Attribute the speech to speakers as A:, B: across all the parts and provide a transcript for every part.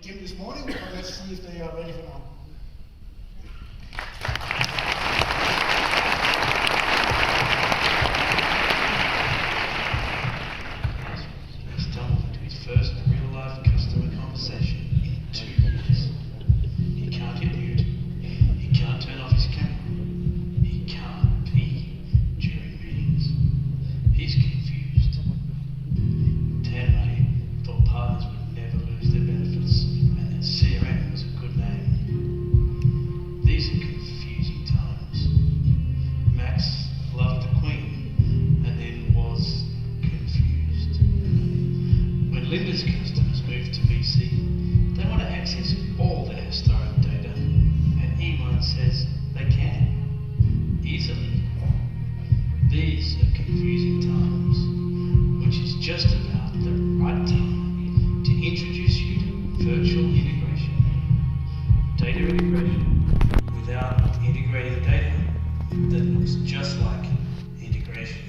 A: Kim this morning, but let's see if they are ready for now.
B: He stumbled into his first real-life customer conversation in 2 years. He can't hit mute. He can't turn off his camera. He can't pee during meetings. He's confused. Tanmay thought partners would never lose their benefits and that CRM was a good name. These are confusing times. Max loved the Queen and then was confused. When Linda's customers moved to BC, they want to access all their historic data, and eOne says they can, easily. These are confusing times, which is just about the right time to introduce you to virtual integration. Data integration without integrating data that looks just like integration.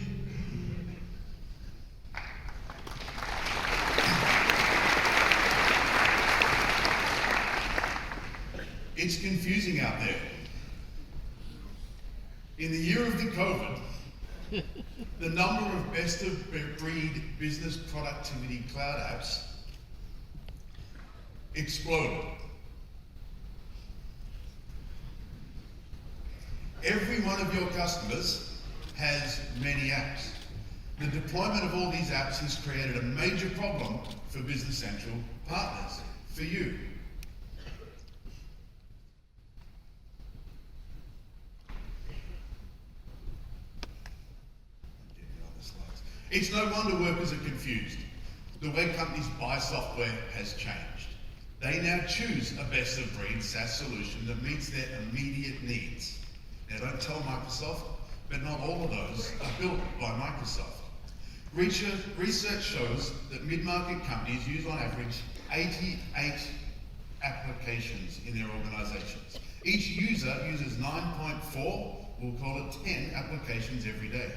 C: It's confusing out there. In the year of the COVID, the number of best-of-breed business productivity cloud apps exploded. Every one of your customers has many apps. The deployment of all these apps has created a major problem for Business Central partners, for you. It's no wonder workers are confused. The way companies buy software has changed. They now choose a best-of-breed SaaS solution that meets their immediate needs. Now, don't tell Microsoft, but not all of those are built by Microsoft. Research shows that mid-market companies use on average 88 applications in their organizations. Each user uses 9.4, we'll call it 10 applications every day.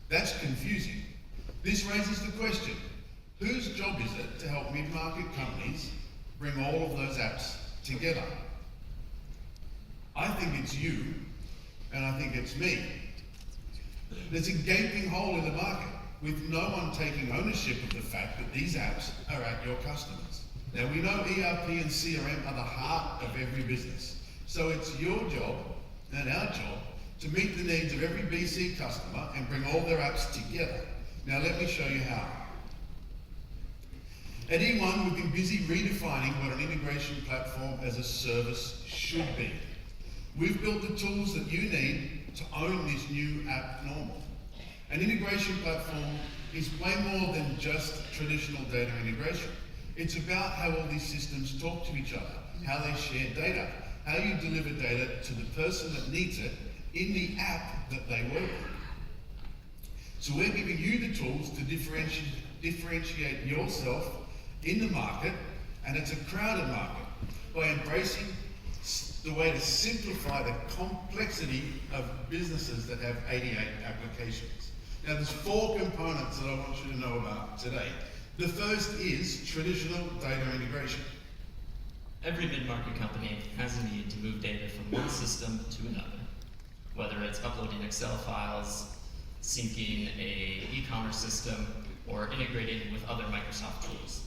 C: That's confusing. This raises the question, whose job is it to help mid-market companies bring all of those apps together? I think it's you, and I think it's me. There's a gaping hole in the market with no one taking ownership of the fact that these apps are at your customers. Now, we know ERP and CRM are the heart of every business, so it's your job and our job to meet the needs of every BC customer and bring all their apps together. Now let me show you how. At eOne, we've been busy redefining what an integration platform as a service should be. We've built the tools that you need to own this new app normal. An integration platform is way more than just traditional data integration. It's about how all these systems talk to each other, how they share data, how you deliver data to the person that needs it in the app that they work with. So we're giving you the tools to differentiate yourself in the market, and it's a crowded market, by embracing the way to simplify the complexity of businesses that have 88 applications. Now there's 4 components that I want you to know about today. The first is traditional data integration.
D: Every mid-market company has a need to move data from one system to another, whether it's uploading Excel files, syncing a e-commerce system, or integrating with other Microsoft tools.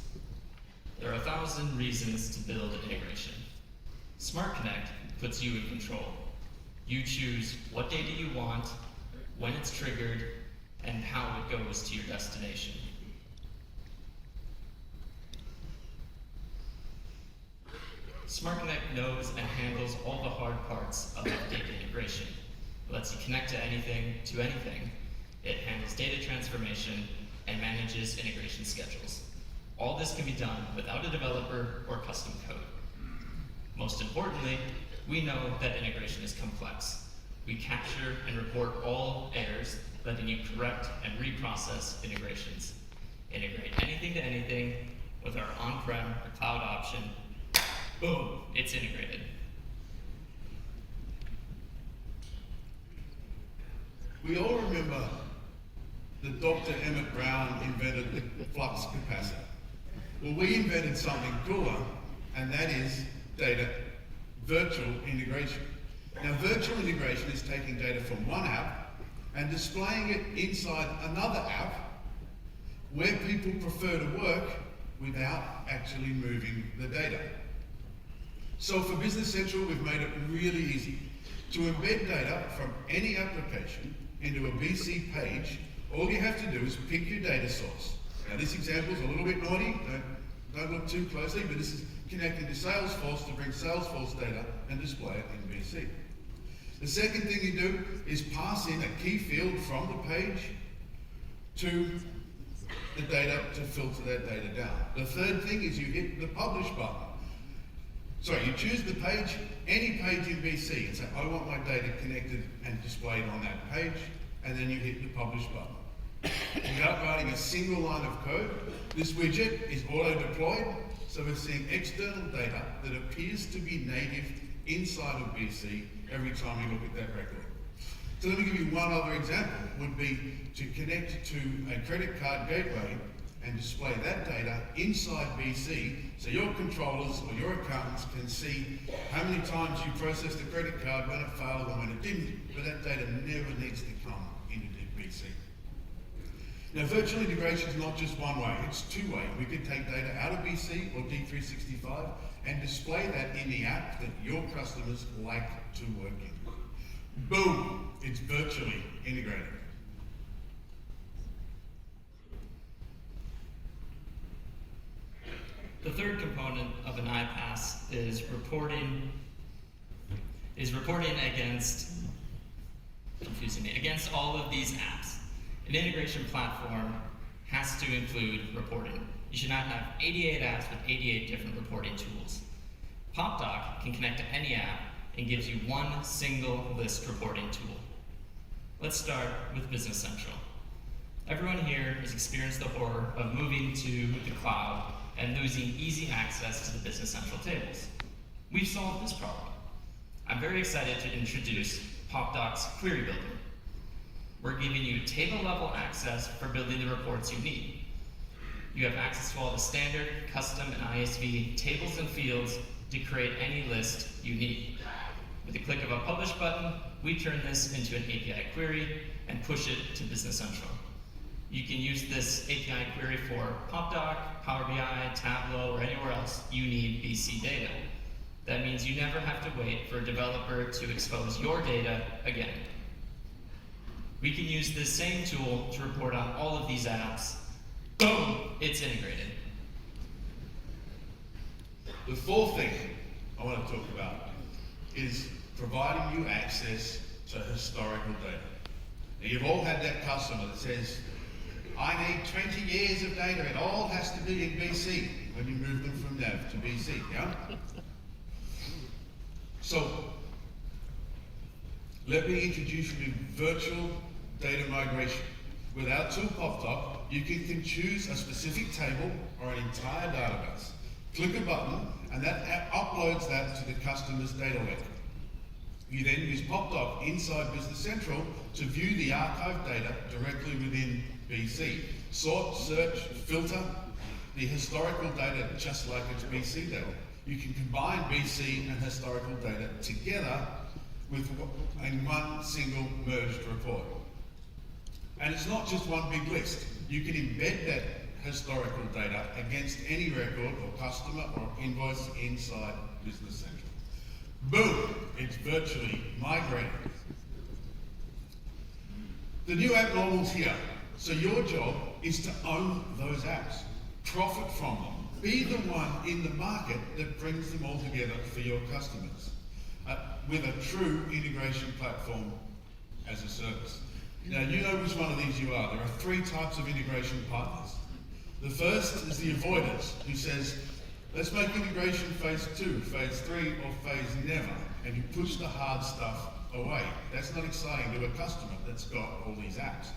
D: There are 1,000 reasons to build an integration. Smart Connect puts you in control. You choose what data you want, when it's triggered, and how it goes to your destination. Smart Connect knows and handles all the hard parts of data integration. It lets you connect to anything. It handles data transformation and manages integration schedules. All this can be done without a developer or custom code. Most importantly, we know that integration is complex. We capture and report all errors, letting you correct and reprocess integrations. Integrate anything to anything with our on-prem or cloud option. Boom, it's integrated.
C: We all remember that Dr. Emmett Brown invented the flux capacitor. Well, we invented something cooler, and that is data virtual integration. Now, virtual integration is taking data from one app and displaying it inside another app where people prefer to work without actually moving the data. So for Business Central, we've made it really easy to embed data from any application into a BC page. All you have to do is pick your data source. Now, this example is a little bit naughty. Don't look too closely, but this is connecting to Salesforce to bring Salesforce data and display it in BC. The second thing you do is pass in a key field from the page to the data to filter that data down. The third thing is you hit the publish button. Sorry, you choose the page, any page in BC, and say, I want my data connected and displayed on that page, and then you hit the publish button. Without writing a single line of code, this widget is auto-deployed, so we're seeing external data that appears to be native inside of BC every time you look at that record. So let me give you one other example, would be to connect to a credit card gateway and display that data inside BC so your controllers or your accountants can see how many times you processed a credit card, when it failed and when it didn't, but that data never needs to come into BC. Now, virtual integration is not just one way, it's two-way. We could take data out of BC or D365 and display that in the app that your customers like to work in. Boom, it's virtually integrated.
D: The third component of an iPaaS is reporting against all of these apps. An integration platform has to include reporting. You should not have 88 apps with 88 different reporting tools. PopDoc can connect to any app and gives you one single list reporting tool. Let's start with Business Central. Everyone here has experienced the horror of moving to the cloud and losing easy access to the Business Central tables. We've solved this problem. I'm very excited to introduce PopDoc's Query Builder. We're giving you table-level access for building the reports you need. You have access to all the standard, custom, and ISV tables and fields to create any list you need. With a click of a publish button, we turn this into an API query and push it to Business Central. You can use this API query for PopDoc, Power BI, Tableau, or anywhere else you need BC data. That means you never have to wait for a developer to expose your data again. We can use this same tool to report on all of these apps. Boom, it's integrated.
C: The fourth thing I want to talk about is providing you access to historical data. Now, you've all had that customer that says, I need 20 years of data, it all has to be in BC, when you move them from Nav to BC, yeah? So, let me introduce you to virtual data migration. With our tool PopDoc, you can choose a specific table or an entire database. Click a button, and that app uploads that to the customer's data lake. You then use PopDoc inside Business Central to view the archived data directly within BC. Sort, search, filter the historical data just like it's BC data. You can combine BC and historical data together in one single merged report. And it's not just one big list. You can embed that historical data against any record or customer or invoice inside Business Central. Boom, it's virtually migrated. The new app normal's here. So your job is to own those apps, profit from them, be the one in the market that brings them all together for your customers with a true integration platform as a service. Now, you know which one of these you are. There are three types of integration partners. The first is the avoiders, who says, let's make integration phase 2, phase 3, or phase never, and you push the hard stuff away. That's not exciting to a customer that's got all these apps.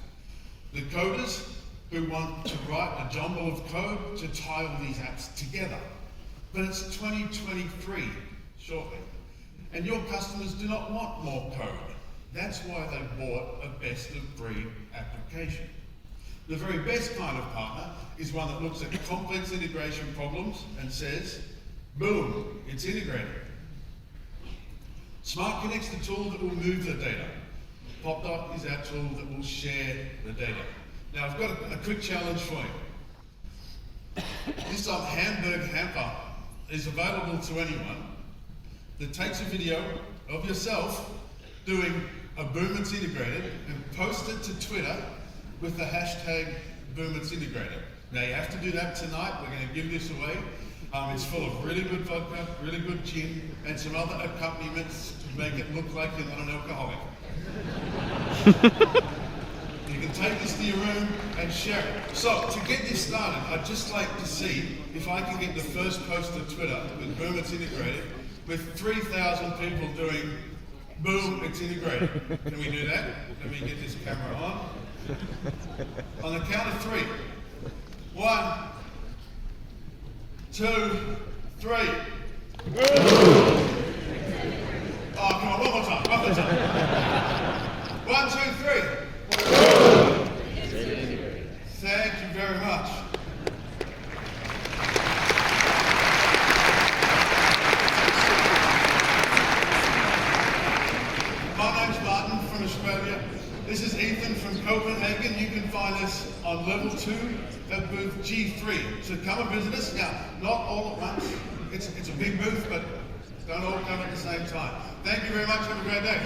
C: The coders, who want to write a jumble of code to tie all these apps together. But it's 2023 shortly, and your customers do not want more code. That's why they bought a best-of-breed application. The very best kind of partner is one that looks at complex integration problems and says, Boom, it's integrated. Smart Connect's the tool that will move the data. PopDoc is our tool that will share the data. Now I've got a quick challenge for you. This Hamburg hamper is available to anyone that takes a video of yourself doing a Boom It's Integrated and post it to Twitter with the hashtag Boom It's Integrated. Now you have to do that tonight. We're going to give this away. It's full of really good vodka, really good gin, and some other accompaniments to make it look like you're not an alcoholic. You can take this to your room and share it. So, to get this started, I'd just like to see if I can get the first post to Twitter with Boom It's Integrated with 3,000 people doing Boom It's Integrated. Can we do that? Let me get this camera on. On the count of 3. 1, 2, 3. Oh, come on, one more time. 1, 2, 3. Thank you very much. My name's Martin from Australia. This is Ethan from Copenhagen. You can find us on level 2 at booth G3. So come and visit us. Now, not all at once. It's a big booth, but don't all come at the same time. Thank you very much. Have a great day.